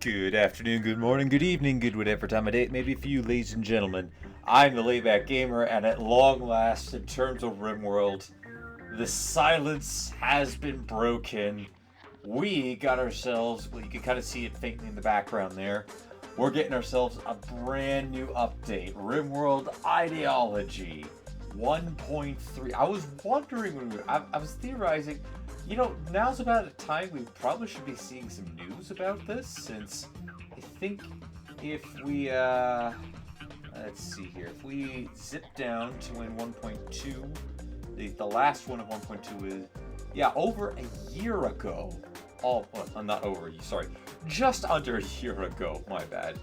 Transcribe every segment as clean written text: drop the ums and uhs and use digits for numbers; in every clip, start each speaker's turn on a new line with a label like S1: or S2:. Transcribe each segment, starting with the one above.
S1: Good afternoon, good morning, good evening, good whatever time of day it may be for you, ladies and gentlemen. I'm the Layback Gamer, and at long last, in terms of Rimworld, the silence has been broken. We got ourselves, well, you can kind of see it faintly in the background there. We're getting ourselves a brand new update. Rimworld Ideology 1.3. I was wondering when I was theorizing, now's about a time we probably should be seeing some news about this, since I think if we, let's see here, if we zip down to when 1.2, the last one of 1.2 is, over a year ago. Oh, well, not over, sorry, just under a year ago, my bad.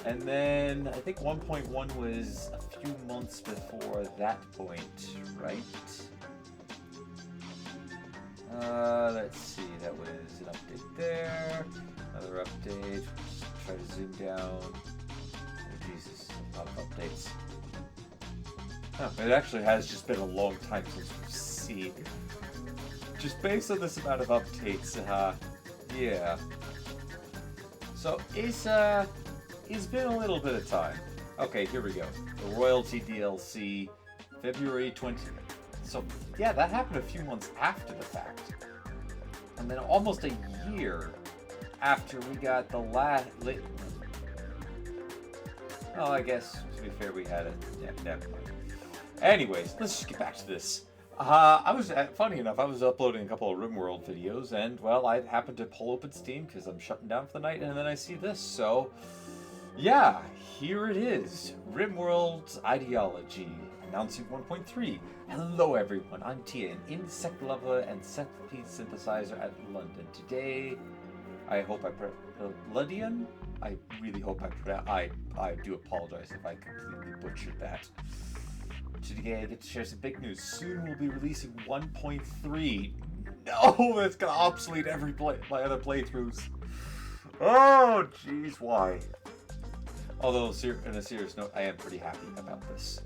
S1: And then I think 1.1 was a few months before that point, right? Let's see, that was an update there, another update, try to zoom down. Oh, Jesus, a lot of updates. Oh, it actually has just been a long time since we've seen. Just based on this amount of updates, yeah. So it's been a little bit of time. Okay, here we go. The Royalty DLC, February 20th. So, yeah, that happened a few months after the fact. And then almost a year after we got the last... Oh, I guess, to be fair, we had it. Yeah, never mind. Anyways, let's just get back to this. Funny enough, I was uploading a couple of Rimworld videos, and, well, I happened to pull open Steam because I'm shutting down for the night, and then I see this, so... Yeah, here it is. Rimworld's Ideology, announcing 1.3. Hello everyone, I'm Tia, an insect lover and centipede synthesizer at London. Today, I hope Ludian? I really hope I do apologize if I completely butchered that. Today I get to share some big news. Soon we'll be releasing 1.3. No, that's gonna obsolete my other playthroughs. Oh, jeez, why? Although, on a serious note, I am pretty happy about this.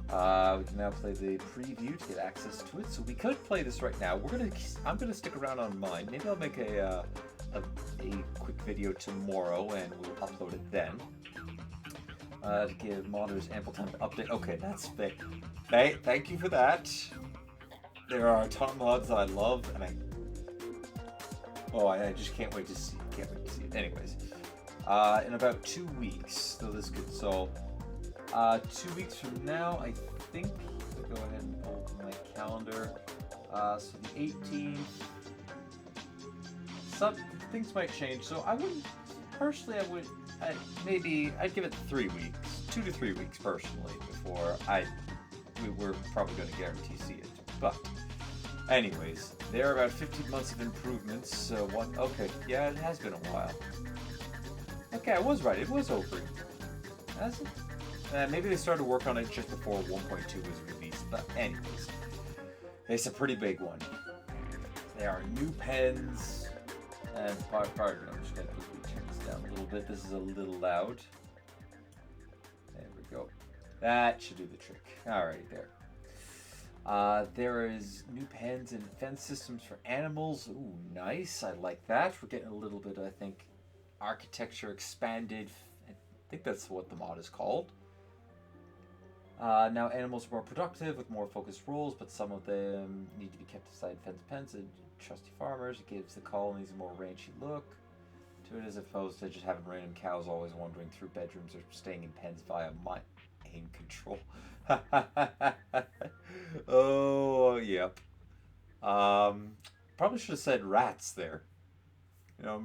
S1: We can now play the preview to get access to it. So we could play this right now. I'm gonna stick around on mine. Maybe I'll make a quick video tomorrow, and we'll upload it then. To give modders ample time to update. Okay, that's fake. Thank you for that. There are a ton of mods that I love, and I just can't wait to see. Can't wait to see it. Anyways. In about 2 weeks, so this could, 2 weeks from now, I think, I'll go ahead and open my calendar, so the 18th, some things might change, so I wouldn't, personally, I'd give it 3 weeks, 2 to 3 weeks, personally, before we're probably going to guarantee see it, but, anyways, there are about 15 months of improvements, so okay, yeah, it has been a while. Okay, I was right. It was over. Has it? Maybe they started work on it just before 1.2 was released. But anyways, it's a pretty big one. There are new pens. And pardon, I'm just going to quickly turn this down a little bit. This is a little loud. There we go. That should do the trick. Alright, there. There is new pens and fence systems for animals. Ooh, nice. I like that. We're getting a little bit, I think... Architecture expanded, I think that's what the mod is called. Now animals are more productive with more focused roles, but some of them need to be kept aside fence pens and trusty farmers. It gives the colonies a more ranchy look to it as opposed to just having random cows always wandering through bedrooms or staying in pens via mind control. Oh, yep. Probably should have said rats there.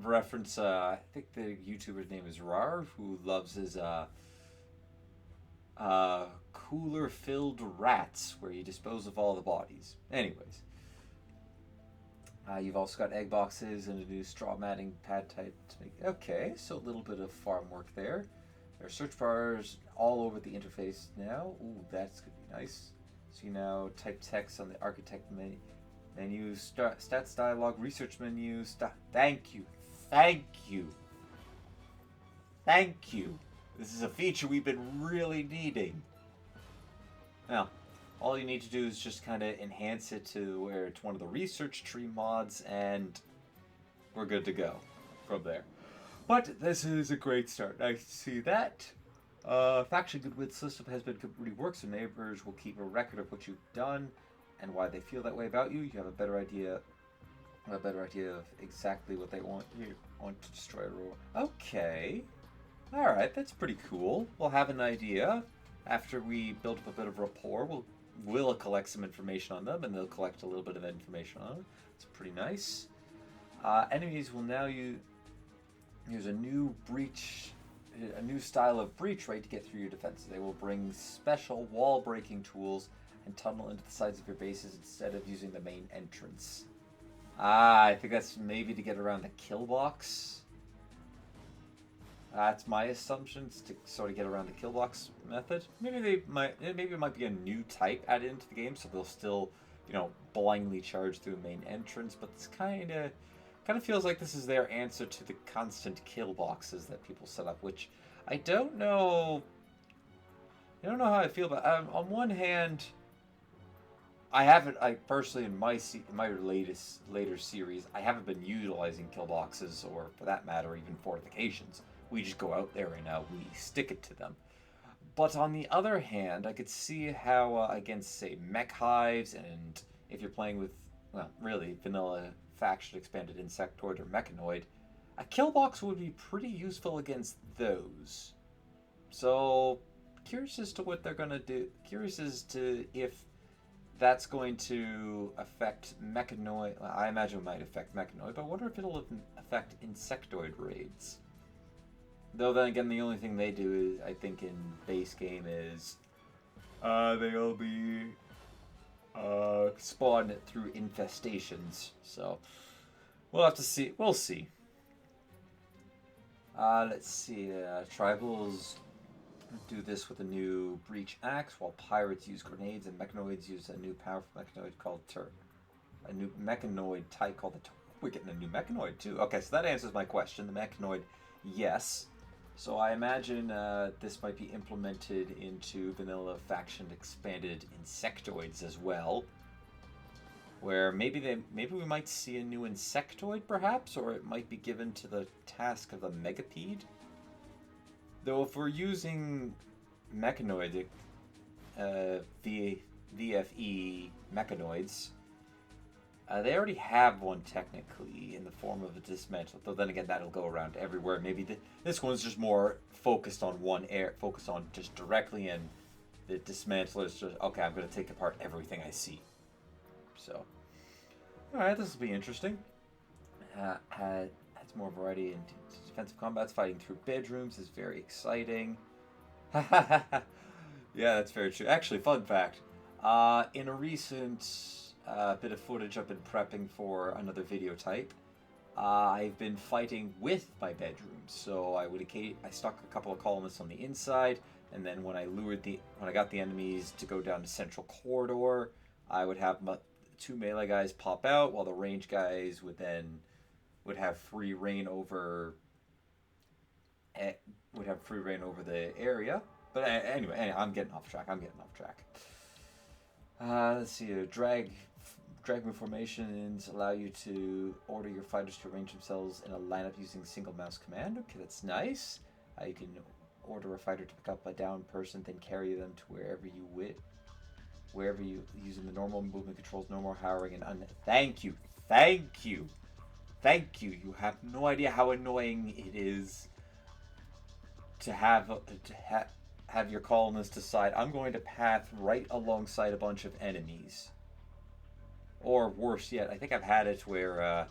S1: Reference, I think the YouTuber's name is Rar, who loves his, cooler-filled rats, where you dispose of all the bodies. Anyways. You've also got egg boxes and a new straw matting pad type to make... Okay, so a little bit of farm work there. There are search bars all over the interface now. Ooh, that's going to be nice. So you now type text on the architect menu. Stats dialog, research menu, thank you. This is a feature we've been really needing. Now, all you need to do is just kind of enhance it to where it's one of the research tree mods, and we're good to go from there. But this is a great start. Nice to see that. Faction goodwill system has been reworked, so neighbors will keep a record of what you've done and why they feel that way about you. You have a better idea of exactly what they want to destroy a roar. Okay. Alright, that's pretty cool. We'll have an idea. After we build up a bit of rapport, we'll collect some information on them, and they'll collect a little bit of information on them. It's pretty nice. Enemies will now use a new style of breach rate to get through your defenses. They will bring special wall-breaking tools and tunnel into the sides of your bases instead of using the main entrance. I think that's maybe to get around the kill box. That's my assumptions, to sort of get around the kill box method. Maybe it might be a new type added into the game, so they'll still, blindly charge through the main entrance. But it's kind of feels like this is their answer to the constant kill boxes that people set up, which I don't know. I don't know how I feel about. On one hand, I personally in my later series, I haven't been utilizing kill boxes, or for that matter, even fortifications. We just go out there and we stick it to them. But on the other hand, I could see how against, say, mech hives, and if you're playing with, well, really vanilla faction expanded insectoid or mechanoid, a kill box would be pretty useful against those. So curious as to what they're gonna do. Curious as to if that's going to affect mechanoid. Well, I imagine it might affect mechanoid, but I wonder if it'll affect insectoid raids. Though then again, the only thing they do is, I think, in base game is they'll be spawned through infestations. So we'll have to see. We'll see. Let's see. Tribals do this with a new breach axe, while pirates use grenades, and mechanoids use a new powerful mechanoid called a new mechanoid type called the. We're getting a new mechanoid too. Okay, so that answers my question. The mechanoid, yes. So I imagine this might be implemented into vanilla faction expanded insectoids as well, where maybe we might see a new insectoid perhaps, or it might be given to the task of a megapede. Though if we're using mechanoid VFE mechanoids, they already have one technically in the form of a dismantle. Though then again, that'll go around everywhere. Maybe this one's just more focused on focused on just directly, and the dismantler is just, okay, I'm going to take apart everything I see. So, alright, this will be interesting. Adds more variety in defensive combats. Fighting through bedrooms is very exciting. Yeah, that's very true. Actually, fun fact. In a recent bit of footage I've been prepping for another video type, I've been fighting with my bedrooms. So I stuck a couple of colonists on the inside, and then when I got the enemies to go down the central corridor, I would have two melee guys pop out, while the range guys would have free reign over the area. But anyway, I'm getting off track. Let's see. Drag move formations allow you to order your fighters to arrange themselves in a lineup using single mouse command. Okay, that's nice. You can order a fighter to pick up a down person, then carry them to wherever you using the normal movement controls. No more howling and Thank you. You have no idea how annoying it is to have your colonists decide, I'm going to path right alongside a bunch of enemies. Or worse yet, I think I've had it where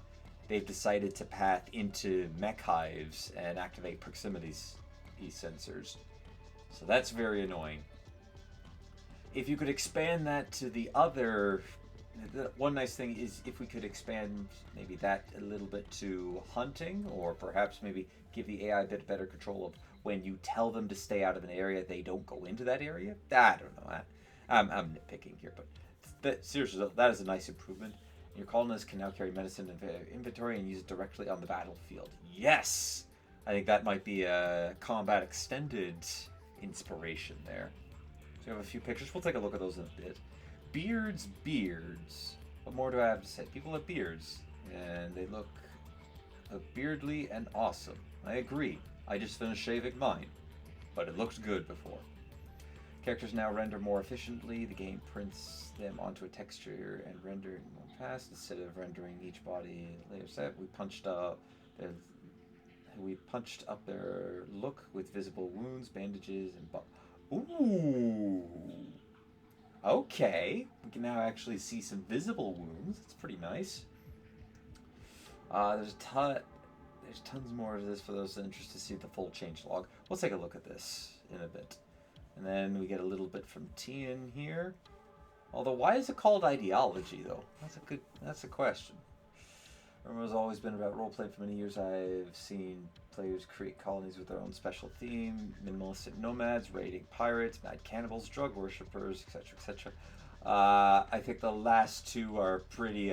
S1: they've decided to path into mech hives and activate proximity sensors. So that's very annoying. If you could expand that to the one nice thing is if we could expand maybe that a little bit to hunting, or perhaps maybe give the AI a bit better control of when you tell them to stay out of an area, they don't go into that area. I don't know. I'm nitpicking here, but seriously, that is a nice improvement. Your colonists can now carry medicine in inventory and use it directly on the battlefield. Yes! I think that might be a combat extended inspiration there. So we have a few pictures. We'll take a look at those in a bit. Beards. What more do I have to say? People have beards, and they look beardly and awesome. I agree. I just finished shaving mine, but it looked good before. Characters now render more efficiently. The game prints them onto a texture and render in one pass instead of rendering each body layer set. We punched up their look with visible wounds, bandages, and ooh. Okay, we can now actually see some visible wounds. It's pretty nice. There's tons more of this for those interested to see the full changelog. We'll take a look at this in a bit. And then we get a little bit from Tian here. Although, why is it called ideology, though? That's a question. Rimworld has always been about roleplay for many years. I've seen players create colonies with their own special theme, minimalistic nomads, raiding pirates, mad cannibals, drug worshippers, etc., etc. I think the last two are pretty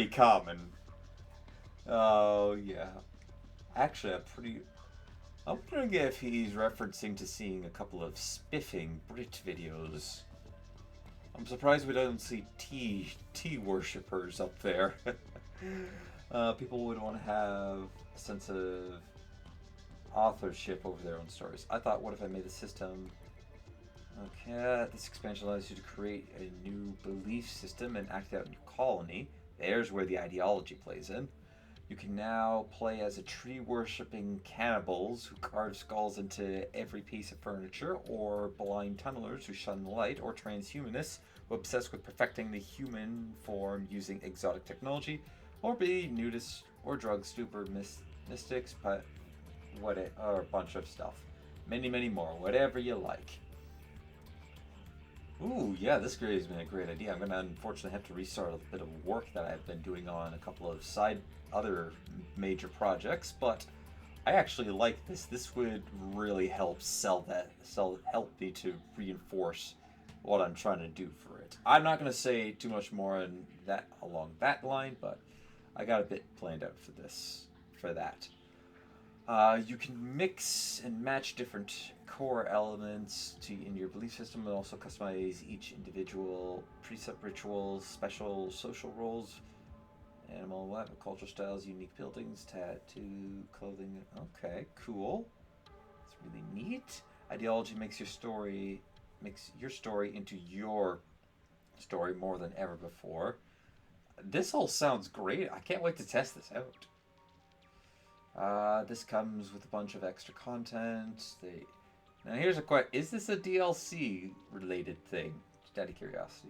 S1: common. Oh, yeah. Actually, I'm wondering if he's referencing to seeing a couple of spiffing Brit videos. I'm surprised we don't see tea worshippers up there. People would want to have a sense of authorship over their own stories. I thought, what if I made a system? Okay, this expansion allows you to create a new belief system and act out a new colony. There's where the ideology plays in. You can now play as a tree-worshipping cannibals who carve skulls into every piece of furniture, or blind tunnelers who shun the light, or transhumanists who obsess with perfecting the human form using exotic technology, or be nudists or drug stupor mystics, but or a bunch of stuff. Many, many more. Whatever you like. Ooh, yeah, this has been a great idea. I'm going to unfortunately have to restart a bit of work that I've been doing on a couple of other major projects, but I actually like this. This would really help help me to reinforce what I'm trying to do for it. I'm not going to say too much more along that line, but I got a bit planned out for that. You can mix and match different core elements in your belief system, and also customize each individual precept rituals, special social roles, animal weapon, cultural styles, unique buildings, tattoo, clothing. Okay, cool. It's really neat. Ideology makes your story into your story more than ever before. This all sounds great. I can't wait to test this out. This comes with a bunch of extra content. Now here's a question. Is this a DLC related thing? Just out of curiosity.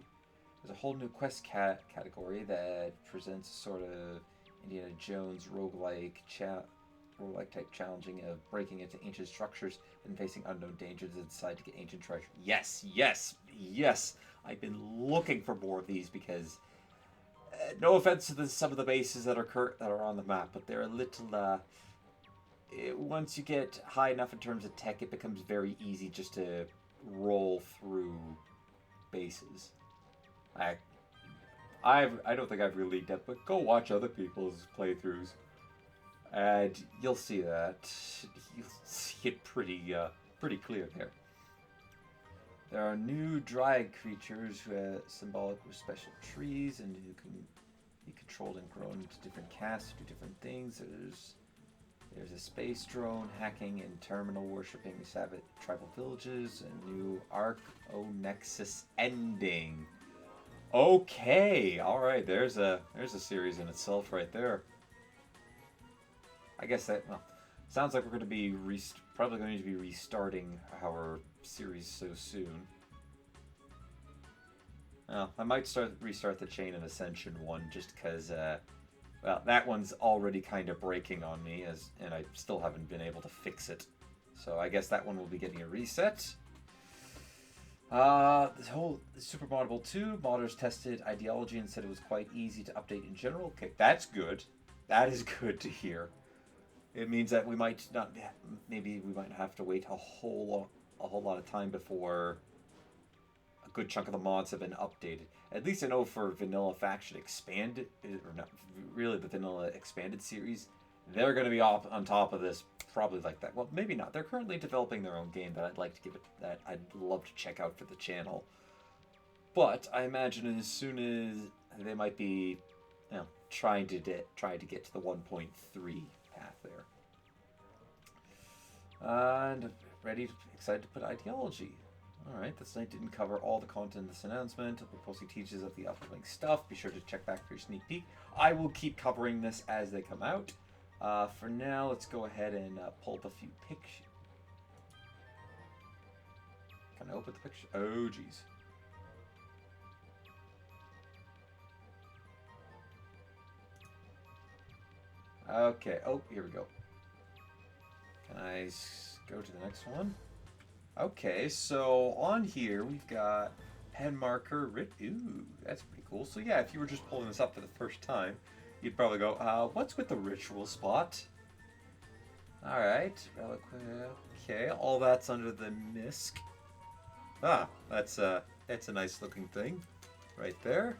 S1: There's a whole new quest category that presents a sort of Indiana Jones roguelike type challenging of breaking into ancient structures and facing unknown dangers and decide to get ancient treasure. Yes, yes, yes! I've been looking for more of these because no offense to some of the bases that are on the map, but they're a little once you get high enough in terms of tech, it becomes very easy just to roll through bases. I don't think I've really done, but go watch other people's playthroughs, and you'll see that. You'll see it pretty clear there. There are new dryad creatures who are symbolic with special trees, and who can be controlled and grown into different castes to do different things. There's a space drone hacking and terminal worshipping tribal villages, a new Archonexus ending. Okay, all right. There's a series in itself right there. I guess sounds like we're going to be probably going to be restarting our series so soon. Well, I might restart the Chain of Ascension one just because, well, that one's already kind of breaking on me, and I still haven't been able to fix it. So I guess that one will be getting a reset. This whole Super Moddable 2, modders tested ideology and said it was quite easy to update in general. Okay, that's good. That is good to hear. It means that we might have to wait a whole lot of time before a good chunk of the mods have been updated. At least I know for Vanilla Faction Expanded, or not really the Vanilla Expanded series, they're going to be on top of this probably like that. Well, maybe not. They're currently developing their own game that I'd love to check out for the channel. But I imagine as soon as they might be, trying to get to the 1.3 path there. And excited to put ideology. Alright, this night didn't cover all the content in this announcement. We're posting teases of the upcoming stuff. Be sure to check back for your sneak peek. I will keep covering this as they come out. For now, let's go ahead and pull up a few pictures. Can I open the picture? Oh, jeez. Okay. Oh, here we go. Can I go to the next one? Okay, so on here we've got pen marker. Ooh, that's pretty cool. So yeah, if you were just pulling this up for the first time, you'd probably go, what's with the ritual spot? Alright, okay, all that's under the misc. Ah, that's a nice looking thing right there.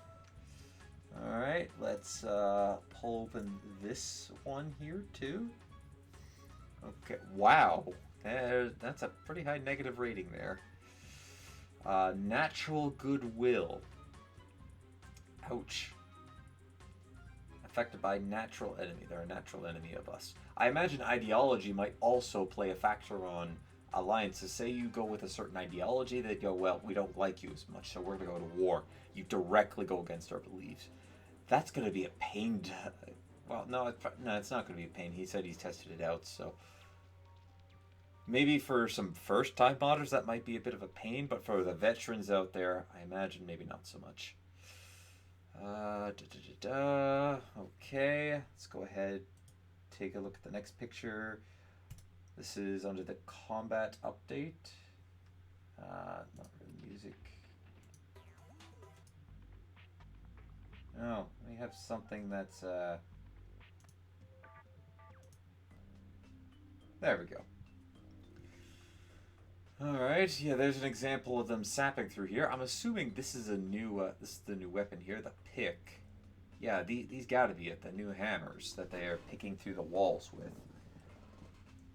S1: Alright, let's pull open this one here too. Okay, wow. That's a pretty high negative rating there. Natural goodwill. Ouch. Affected by natural enemy. They're a natural enemy of us. I imagine ideology might also play a factor on alliances. Say you go with a certain ideology, they go, well, we don't like you as much, so we're going to go to war. You directly go against our beliefs. That's going to be a pain to... Well, no, it's not going to be a pain. He said he's tested it out, so... Maybe for some first-time modders that might be a bit of a pain, but for the veterans out there, I imagine maybe not so much. Okay, let's go ahead, take a look at the next picture. This is under the combat update. Not really music. Oh, we have something that's... There we go. Alright, yeah, there's an example of them sapping through here. I'm assuming this is a new, this is the new weapon here, the pick. Yeah, these gotta be it, the new hammers that they are picking through the walls with.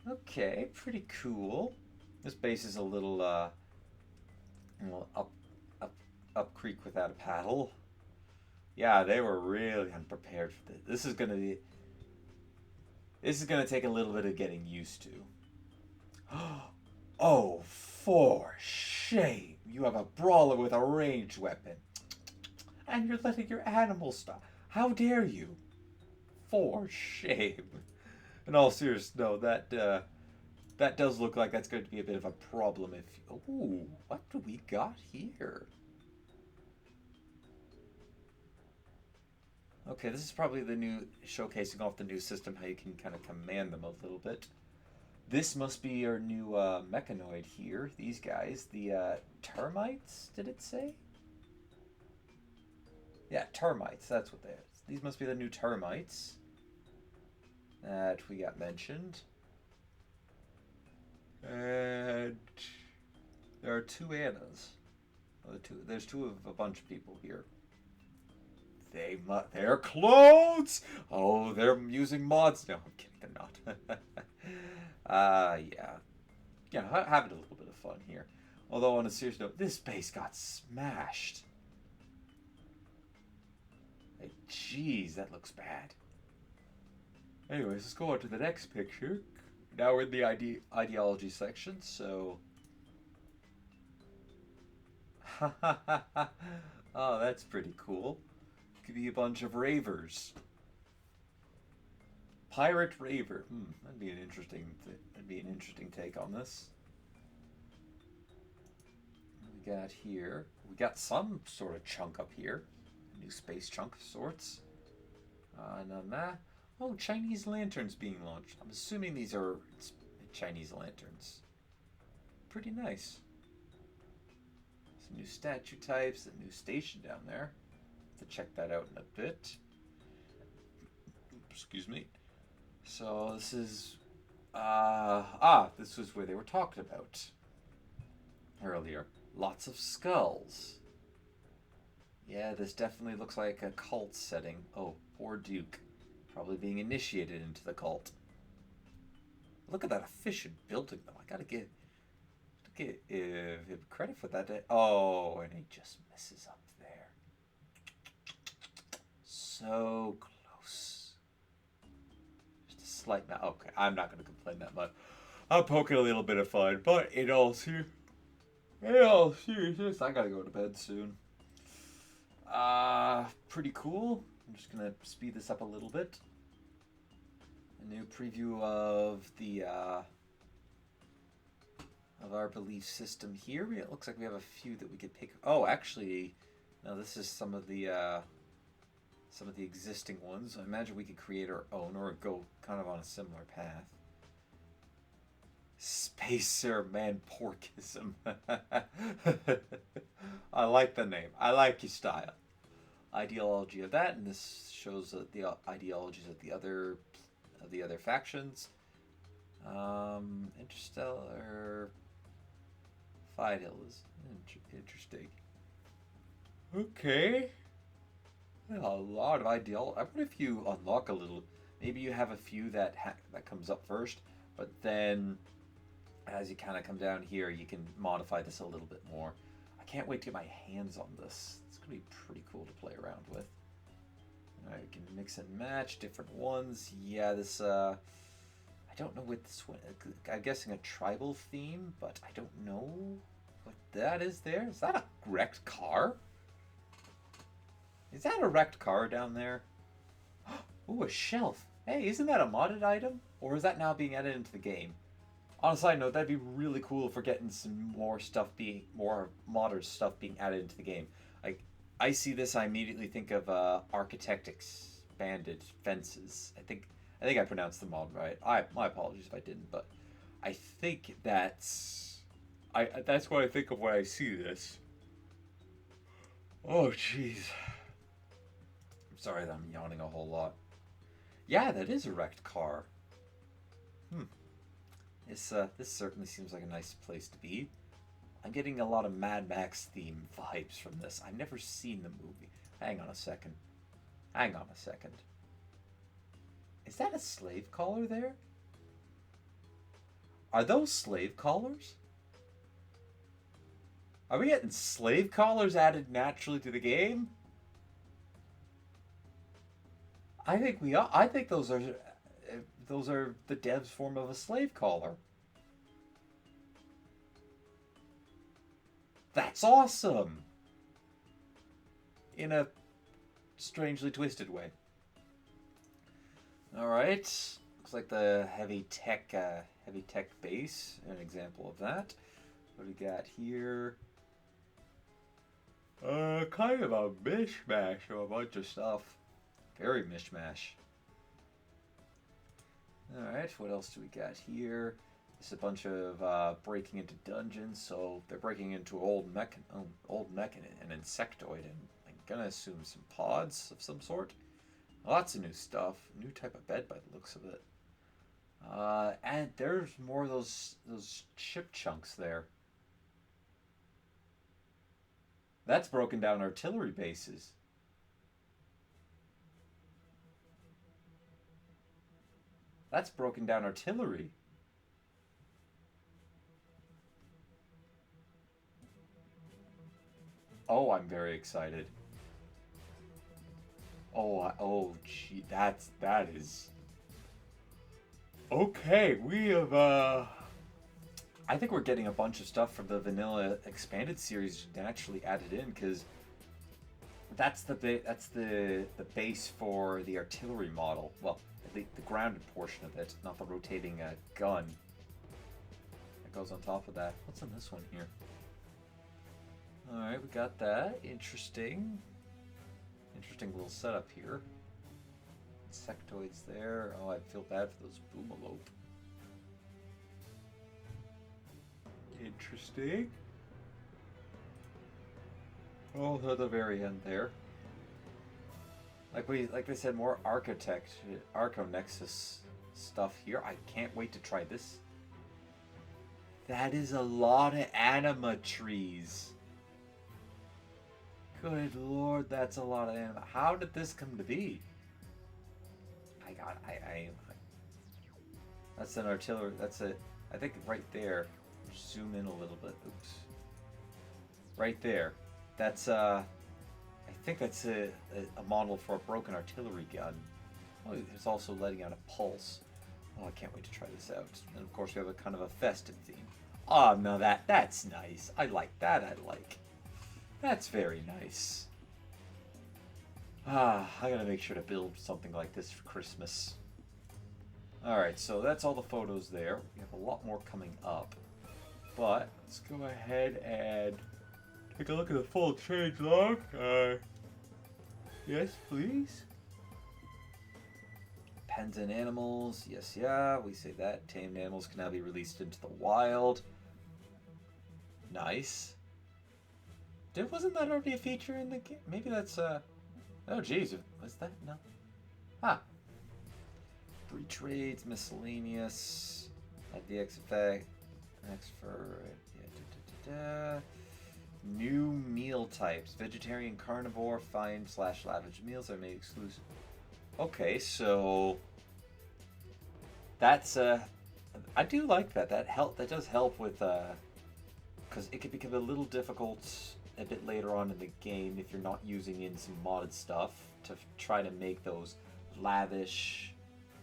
S1: Okay, pretty cool. This base is a little, up creek without a paddle. Yeah, they were really unprepared for this. This is gonna take a little bit of getting used to. Oh, for shame! You have a brawler with a ranged weapon. And you're letting your animals stop. How dare you? For shame. In all seriousness, no, that does look like that's going to be a bit of a problem if... Ooh, what do we got here? Okay, this is probably the new... Showcasing off the new system, how you can kind of command them a little bit. This must be our new mechanoid here. These guys, the termites, did it say? Yeah, termites, that's what they are. These must be the new termites that we got mentioned. And there are two Annas. There's two of a bunch of people here. They're clones! Oh, they're using mods. No, I'm kidding, they're not. Yeah. Yeah, having a little bit of fun here. Although, on a serious note, this base got smashed. Hey, jeez, that looks bad. Anyways, let's go on to the next picture. Now we're in the ideology section, so... Oh, that's pretty cool. Could be a bunch of ravers. Pirate raver. That'd be an interesting take on this. What we got here? We got some sort of chunk up here. A new space chunk of sorts. And on that, oh, Chinese lanterns being launched. I'm assuming these are Chinese lanterns. Pretty nice. Some new statue types, a new station down there. To check that out in a bit. Excuse me. So this is this was where they were talking about earlier. Lots of skulls. Yeah, this definitely looks like a cult setting. Oh, poor Duke. Probably being initiated into the cult. Look at that efficient building though. I gotta give him credit for that. Oh, and he just misses up there. So close. slight. Okay, I'm not going to complain that much. I'm poking a little bit of fun, but in all seriousness, I gotta go to bed soon. Pretty cool. I'm just gonna speed this up a little bit. A new preview of the of our belief system here. It looks like we have a few that we could pick. Oh, actually, no. This is some of the existing ones. I imagine we could create our own or go kind of on a similar path. Spacer Man Porkism. I like the name. I like your style. Ideology of that, and this shows the ideologies of the other factions. Interstellar Fight Hill is interesting. Okay. A lot of ideology. I wonder if you unlock a little. Maybe you have a few that comes up first, but then as you kind of come down here, you can modify this a little bit more. I can't wait to get my hands on this. It's going to be pretty cool to play around with. Alright, we can mix and match different ones. Yeah, this, I don't know what this one, I'm guessing a tribal theme, but I don't know what that is there. Is that a wrecked car? Is that a wrecked car down there? Ooh, a shelf. Hey, isn't that a modded item? Or is that now being added into the game? On a side note, that'd be really cool if we're getting some more modern stuff being added into the game. Like, I see this, I immediately think of Archonexus banded fences. I think I pronounced the mod right. My apologies if I didn't, but I think that's what I think of when I see this. Oh jeez. I'm sorry that I'm yawning a whole lot. Yeah, that is a wrecked car. This certainly seems like a nice place to be. I'm getting a lot of Mad Max theme vibes from this. I've never seen the movie. Hang on a second. Is that a slave collar there? Are those slave collars? Are we getting slave collars added naturally to the game? I think we are. I think those are the dev's form of a slave collar. That's awesome! In a strangely twisted way. Alright. Looks like the heavy tech base. An example of that. What do we got here? Kind of a mishmash of a bunch of stuff. Very mishmash. Alright, what else do we got here? This is a bunch of breaking into dungeons, so they're breaking into old mech and an insectoid, and I'm gonna assume some pods of some sort. Lots of new stuff. New type of bed by the looks of it. And there's more of those ship chunks there. That's broken down artillery bases. That's broken down artillery. Oh, I'm very excited. Oh, gee, that is... Okay, we have, I think we're getting a bunch of stuff from the vanilla expanded series naturally added in, because that's the base for the artillery model. Well, the grounded portion of it, not the rotating gun that goes on top of that. What's in this one here? Alright, we got that. Interesting little setup here. Insectoids there. Oh, I feel bad for those boomalope. Interesting. Oh, at the very end there. Like they said, more Archonexus stuff here. I can't wait to try this. That is a lot of anima trees. Good lord, that's a lot of anima. How did this come to be? That's an artillery. That's it. I think right there. Zoom in a little bit. Oops. Right there. That's I think that's a model for a broken artillery gun. Oh, it's also letting out a pulse. Oh, I can't wait to try this out. And of course we have a kind of a festive theme. Oh, no, that's nice. I like that. That's very nice. I gotta make sure to build something like this for Christmas. Alright, so that's all the photos there. We have a lot more coming up. But let's go ahead and take a look at the full changelog. Yes, please. Pens and animals. Yes, yeah. We say that. Tamed animals can now be released into the wild. Nice. Wasn't that already a feature in the game? Maybe that's, oh, jeez. Was that? No. Ah. Free trades, miscellaneous. Like the X effect. X for... Yeah, New meal types. Vegetarian, carnivore, fine / lavish meals are made exclusive. Okay, so... That's, I do like that. That does help with, because it could become a little difficult a bit later on in the game if you're not using in some modded stuff to try to make those lavish,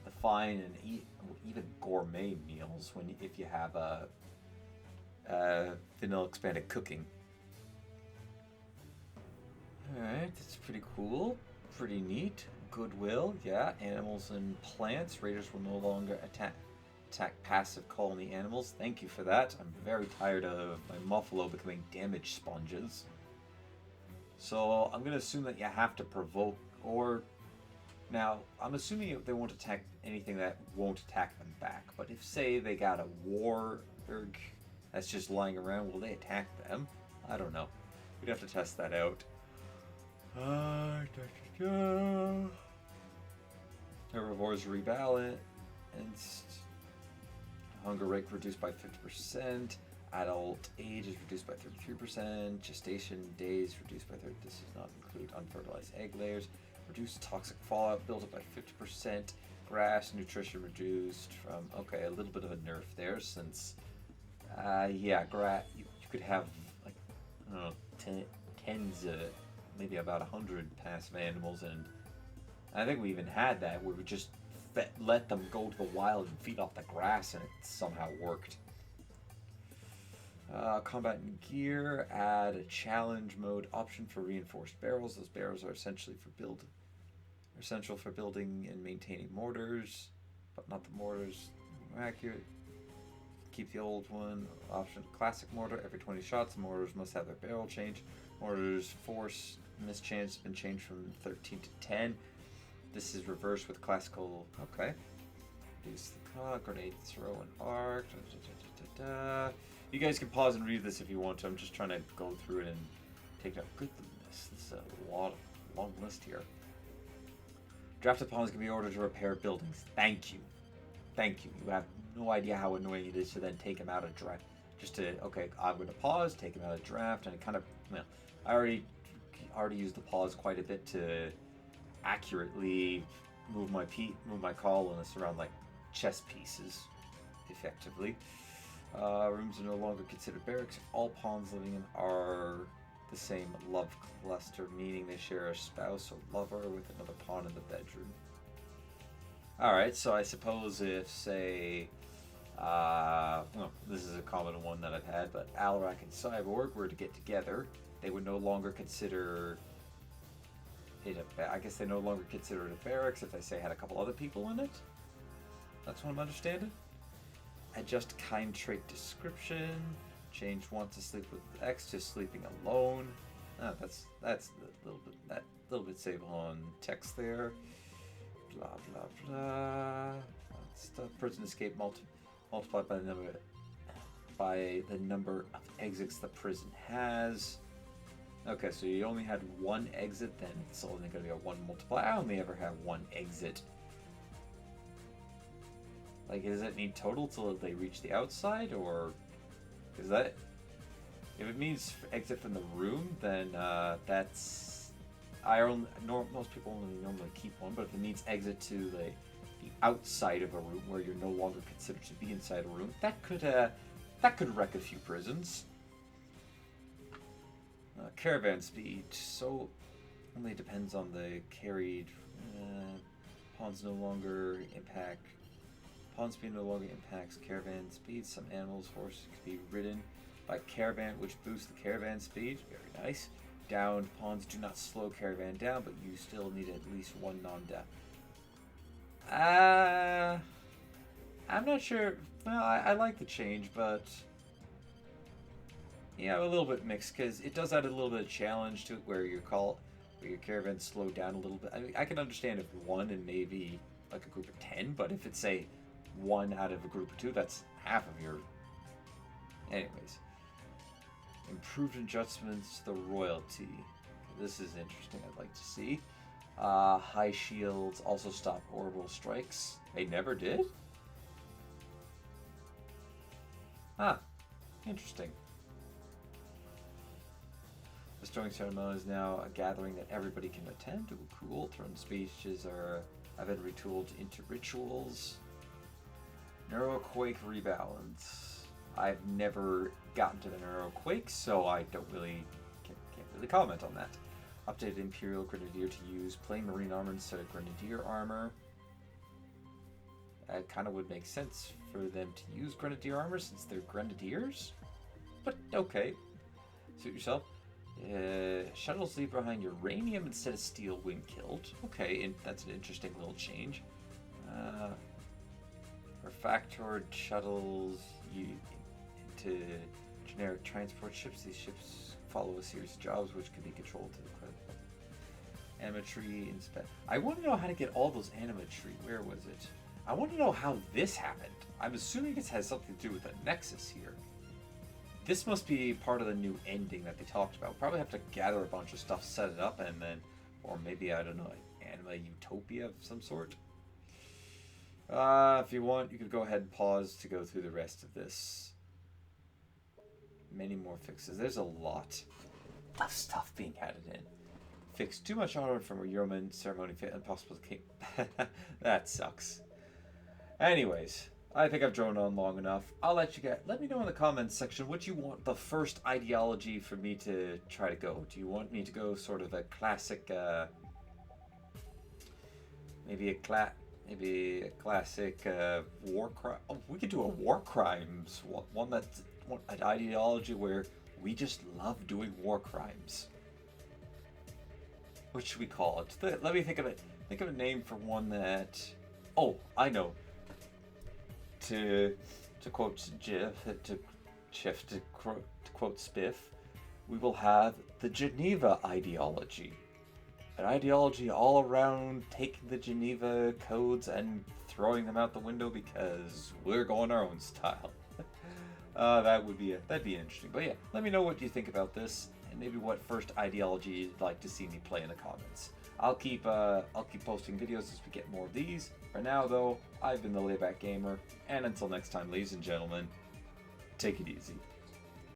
S1: the fine, and even gourmet meals if you have vanilla expanded cooking. Alright, that's pretty cool. Pretty neat. Goodwill, yeah. Animals and plants. Raiders will no longer attack passive colony animals. Thank you for that. I'm very tired of my Muffalo becoming damage sponges. So I'm going to assume that you have to provoke, or... Now, I'm assuming they won't attack anything that won't attack them back. But if, say, they got a warg that's just lying around, will they attack them? I don't know. We'd have to test that out. Herbivores rebalanced. Hunger rate reduced by 50%. Adult age is reduced by 33%. Gestation days reduced by 30%. This does not include unfertilized egg layers. Reduced toxic fallout built up by 50%. Grass nutrition reduced from... Okay, a little bit of a nerf there since... yeah, you could have, like, I don't know, tens, maybe about 100 passive animals, and I think we even had that where we just let them go to the wild and feed off the grass, and it somehow worked. Combat and gear, add a challenge mode option for reinforced barrels. Those barrels are essential for building and maintaining mortars, but not the mortars more accurate. Keep the old one. Option classic mortar. Every 20 shots, mortars must have their barrel changed. Mortars force mischance has been changed from 13 to 10. This is reversed with classical. Okay. Reduce the grenade throw and arc. You guys can pause and read this if you want to. I'm just trying to go through it and take it out. Goodness, this is a long list here. Drafted pawns can be ordered to repair buildings. Thank you. Thank you. You have no idea how annoying it is to then take him out of draft. Just to, okay, I'm going to pause, take him out of draft, and it kind of, well, I already used the pause quite a bit to accurately move my colonists around like chess pieces, effectively. Rooms are no longer considered barracks if all pawns living in are the same love cluster, meaning they share a spouse or lover with another pawn in the bedroom. Alright, so I suppose if, say, well, this is a common one that I've had, but Alarak and Cyborg were to get together, they would no longer consider it I guess they no longer consider it a barracks if they, say, had a couple other people in it? That's what I'm understanding? Adjust kind trait description. Change want to sleep with X to sleeping alone. That's a little bit save on text there. Blah blah blah. Stuff. Prison escape multiplied by the number of exits the prison has. Okay, so you only had one exit, then it's only going to be a one multiply. I only ever have one exit. Like, does it need total till they reach the outside, or is that... If it means exit from the room, then that's... most people only normally keep one, but if it needs exit to the outside of a room where you're no longer considered to be inside a room, that could wreck a few prisons. Caravan speed, so only depends on the carried. Pawns no longer impact Pawn speed no longer impacts caravan speed. Some animals' horses can be ridden by caravan, which boosts the caravan speed. Very nice. Downed pawns do not slow caravan down, but you still need at least one non-death. I'm not sure. Well, I like the change, but yeah, a little bit mixed because it does add a little bit of challenge to it, where your caravan slow down a little bit. I mean, I can understand if one and maybe like a group of 10, but if it's say one out of a group of 2, that's half of your. Anyways, improved adjustments to the royalty. This is interesting. I'd like to see. High shields also stop orbital strikes. They never did? Huh. Interesting. The Destroying Ceremony is now a gathering that everybody can attend. Ooh, cool. Throne speeches have been retooled into rituals. Neuroquake rebalance. I've never gotten to the Neuroquake, so I don't really can't really comment on that. Updated Imperial Grenadier to use plain marine armor instead of Grenadier armor. It kind of would make sense for them to use Grenadier armor since they're Grenadiers. But okay. Suit yourself. Shuttles leave behind uranium instead of steel when killed. Okay, and that's an interesting little change. Refactored shuttles into generic transport ships. These ships follow a series of jobs which can be controlled to the credit. Anima tree inspect. I want to know how to get all those anima tree. Where was it? I want to know how this happened. I'm assuming this has something to do with the Nexus here. This must be part of the new ending that they talked about. Probably have to gather a bunch of stuff, set it up, and then, or maybe, I don't know, anima utopia of some sort. If you want, you could go ahead and pause to go through the rest of this. Many more fixes. There's a lot of stuff being added in. Fix too much honor from a yeoman ceremony fit impossible to keep. That sucks. Anyways, I think I've droned on long enough. I'll let you get. Let me know in the comments section what you want the first ideology for me to try to go. Do you want me to go sort of a classic, maybe a classic war crime? Oh, we could do a war crimes one that's an ideology where we just love doing war crimes. What should we call it? Let me think of it. Think of a name for one that. Oh, I know. To quote quote Spiff, we will have the Geneva ideology. An ideology all around taking the Geneva codes and throwing them out the window because we're going our own style. That'd be interesting. But yeah, let me know what you think about this and maybe what first ideology you'd like to see me play in the comments. I'll keep posting videos as we get more of these. For now, though, I've been the Layback Gamer, and until next time, ladies and gentlemen, take it easy.